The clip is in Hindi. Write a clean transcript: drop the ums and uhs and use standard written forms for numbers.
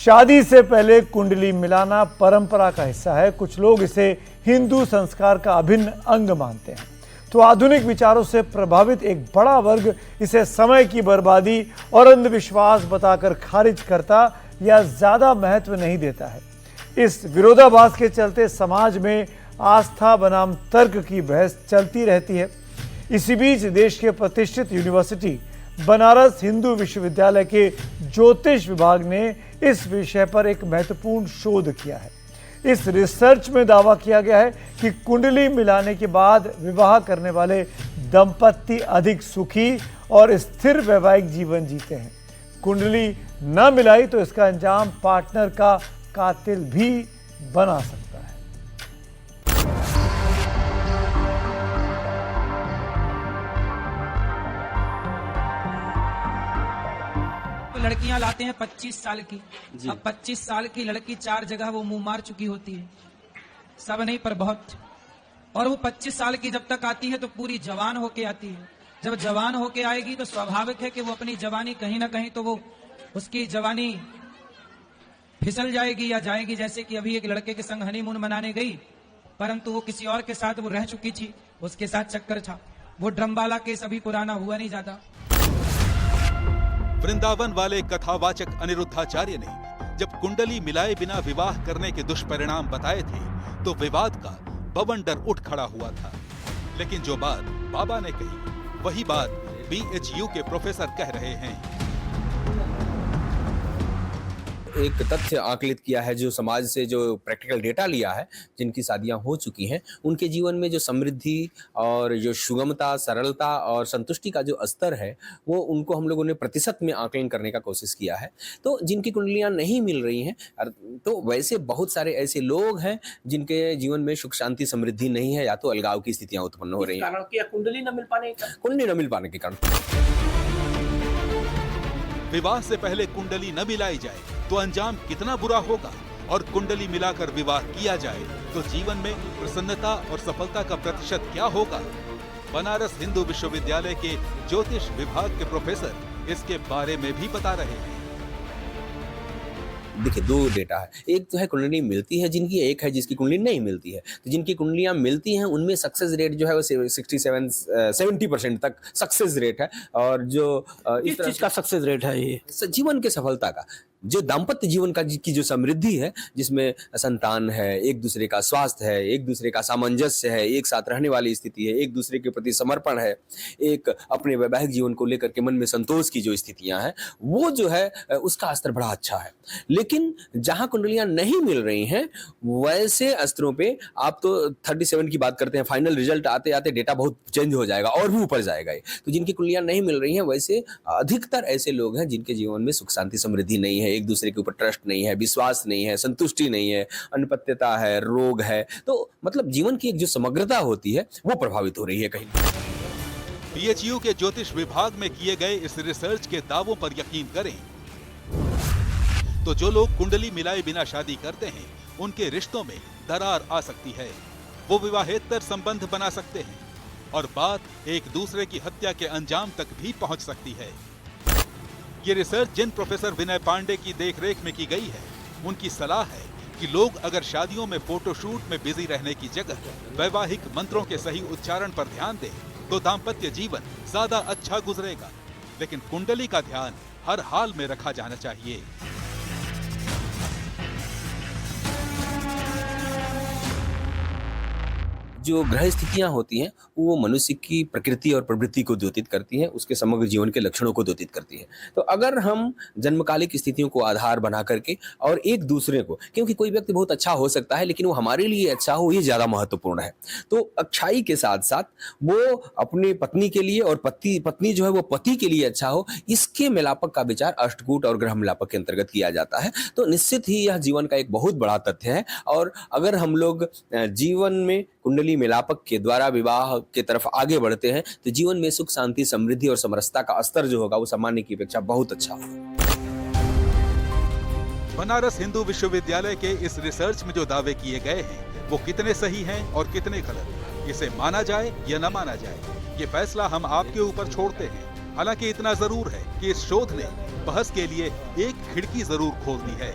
शादी से पहले कुंडली मिलाना परंपरा का हिस्सा है। कुछ लोग इसे हिंदू संस्कार का अभिन्न अंग मानते हैं, तो आधुनिक विचारों से प्रभावित एक बड़ा वर्ग इसे समय की बर्बादी और अंधविश्वास बताकर खारिज करता या ज्यादा महत्व नहीं देता है। इस विरोधाभास के चलते समाज में आस्था बनाम तर्क की बहस चलती रहती है। इसी बीच देश के प्रतिष्ठित यूनिवर्सिटी बनारस हिंदू विश्वविद्यालय के ज्योतिष विभाग ने इस विषय पर एक महत्वपूर्ण शोध किया है। इस रिसर्च में दावा किया गया है कि कुंडली मिलाने के बाद विवाह करने वाले दंपति अधिक सुखी और स्थिर वैवाहिक जीवन जीते हैं। कुंडली न मिलाई तो इसका अंजाम पार्टनर का कातिल भी बना सकता है। लड़कियां लाते हैं 25 साल की। अब 25 साल की लड़की 4 जगह वो मुंह मार चुकी होती है, सब नहीं पर बहुत। और वो 25 साल की जब तक आती है तो पूरी जवान होके आती है। जब जवान होके आएगी तो स्वाभाविक है कि वो अपनी जवानी कहीं ना कहीं तो वो उसकी जवानी फिसल जाएगी या जाएगी। जैसे कि अभी एक लड़के के संग हनीमून मनाने गई, परंतु वो किसी और के साथ वो रह चुकी थी, उसके साथ चक्कर था। वो ड्रमवाला केस अभी पुराना हुआ नहीं ज्यादा। वृंदावन वाले कथावाचक अनिरुद्धाचार्य ने जब कुंडली मिलाए बिना विवाह करने के दुष्परिणाम बताए थे तो विवाद का बवंडर उठ खड़ा हुआ था। लेकिन जो बात बाबा ने कही वही बात BHU के प्रोफेसर कह रहे हैं। एक तथ्य आकलित किया है, जो समाज से जो प्रैक्टिकल डेटा लिया है, जिनकी शादियां हो चुकी हैं उनके जीवन में जो समृद्धि और जो सुगमता, सरलता और संतुष्टि का जो स्तर है वो उनको हम लोगों ने प्रतिशत में आकलन करने का कोशिश किया है। तो जिनकी कुंडलियां नहीं मिल रही हैं, तो वैसे बहुत सारे ऐसे लोग हैं जिनके जीवन में सुख शांति समृद्धि नहीं है, या तो अलगाव की स्थितियां उत्पन्न हो रही हैं। कुंडली न मिल पाने के कारण विवाह से पहले कुंडली न मिलाई जाए तो अंजाम कितना बुरा होगा, और कुंडली मिलाकर विवाह किया जाए तो जीवन में प्रसन्नता और सफलता का प्रतिशत क्या होगा। बनारस हिंदू विश्वविद्यालय के ज्योतिष विभाग के प्रोफेसर इसके बारे में भी बता रहे हैं। देखिए, 2 डेटा है। एक तो है कुंडली मिलती है जिनकी, एक है जिसकी कुंडली नहीं मिलती है। तो जिनकी कुंडलियां मिलती हैं उनमें सक्सेस रेट जो है वो 70% तक सक्सेस रेट है। और जो इस चीज का सक्सेस रेट है, ये जीवन के सफलता का, जो दाम्पत्य जीवन का की जो समृद्धि है, जिसमें संतान है, एक दूसरे का स्वास्थ्य है, एक दूसरे का सामंजस्य है, एक साथ रहने वाली स्थिति है, एक दूसरे के प्रति समर्पण है, एक अपने वैवाहिक जीवन को लेकर के मन में संतोष की जो स्थितियां हैं, वो जो है उसका स्तर बड़ा अच्छा है। लेकिन जहां कुंडलियां नहीं मिल रही हैं वैसे स्तरों पे आप तो 37 की बात करते हैं, फाइनल रिजल्ट आते आते डेटा बहुत चेंज हो जाएगा और भी ऊपर जाएगा। तो जिनकी कुंडलियां नहीं मिल रही हैं वैसे अधिकतर ऐसे लोग हैं जिनके जीवन में सुख शांति समृद्धि नहीं है, एक दूसरे के ऊपर ट्रस्ट नहीं है, विश्वास नहीं है, संतुष्टि नहीं है, अनपत्यता है, रोग है। तो मतलब जीवन की एक जो समग्रता होती है वो प्रभावित हो रही है कहीं। BHU के ज्योतिष विभाग में किए गए इस रिसर्च के दावों पर यकीन करें तो जो लोग कुंडली मिलाए बिना शादी करते हैं उनके रिश्तों में दरार आ सकती है। वो विवाहेतर संबंध बना सकते हैं और बात एक दूसरे की हत्या के अंजाम तक भी पहुंच सकती है। ये रिसर्च जिन प्रोफेसर विनय पांडे की देखरेख में की गई है, उनकी सलाह है कि लोग अगर शादियों में फोटोशूट में बिजी रहने की जगह वैवाहिक मंत्रों के सही उच्चारण पर ध्यान दें तो दाम्पत्य जीवन ज्यादा अच्छा गुजरेगा। लेकिन कुंडली का ध्यान हर हाल में रखा जाना चाहिए। जो ग्रह स्थितियां होती हैं वो मनुष्य की प्रकृति और प्रवृत्ति को द्योतित करती हैं, उसके समग्र जीवन के लक्षणों को द्योतित करती हैं। तो अगर हम जन्मकालिक स्थितियों को आधार बना करके और एक दूसरे को, क्योंकि कोई व्यक्ति बहुत अच्छा हो सकता है लेकिन वो हमारे लिए अच्छा हो, ये ज़्यादा महत्वपूर्ण है। तो अच्छाई के साथ साथ वो अपनी पत्नी के लिए और पत्नी जो है वो पति के लिए अच्छा हो, इसके मिलापक का विचार अष्टकूट और ग्रह मिलापक के अंतर्गत किया जाता है। तो निश्चित ही यह जीवन का एक बहुत बड़ा तथ्य है। और अगर हम लोग जीवन में कुंडली मिलापक के द्वारा विवाह के तरफ आगे बढ़ते हैं तो जीवन में सुख शांति समृद्धि और समरसता का स्तर जो होगा वो सामान्य की अपेक्षा बहुत अच्छा होगा। बनारस हिंदू विश्वविद्यालय के इस रिसर्च में जो दावे किए गए हैं वो कितने सही हैं और कितने गलत, इसे माना जाए या न माना जाए, ये फैसला हम आपके ऊपर छोड़ते हैं। हालांकि इतना जरूर है कि इस शोध ने बहस के लिए एक खिड़की जरूर खोल दी है।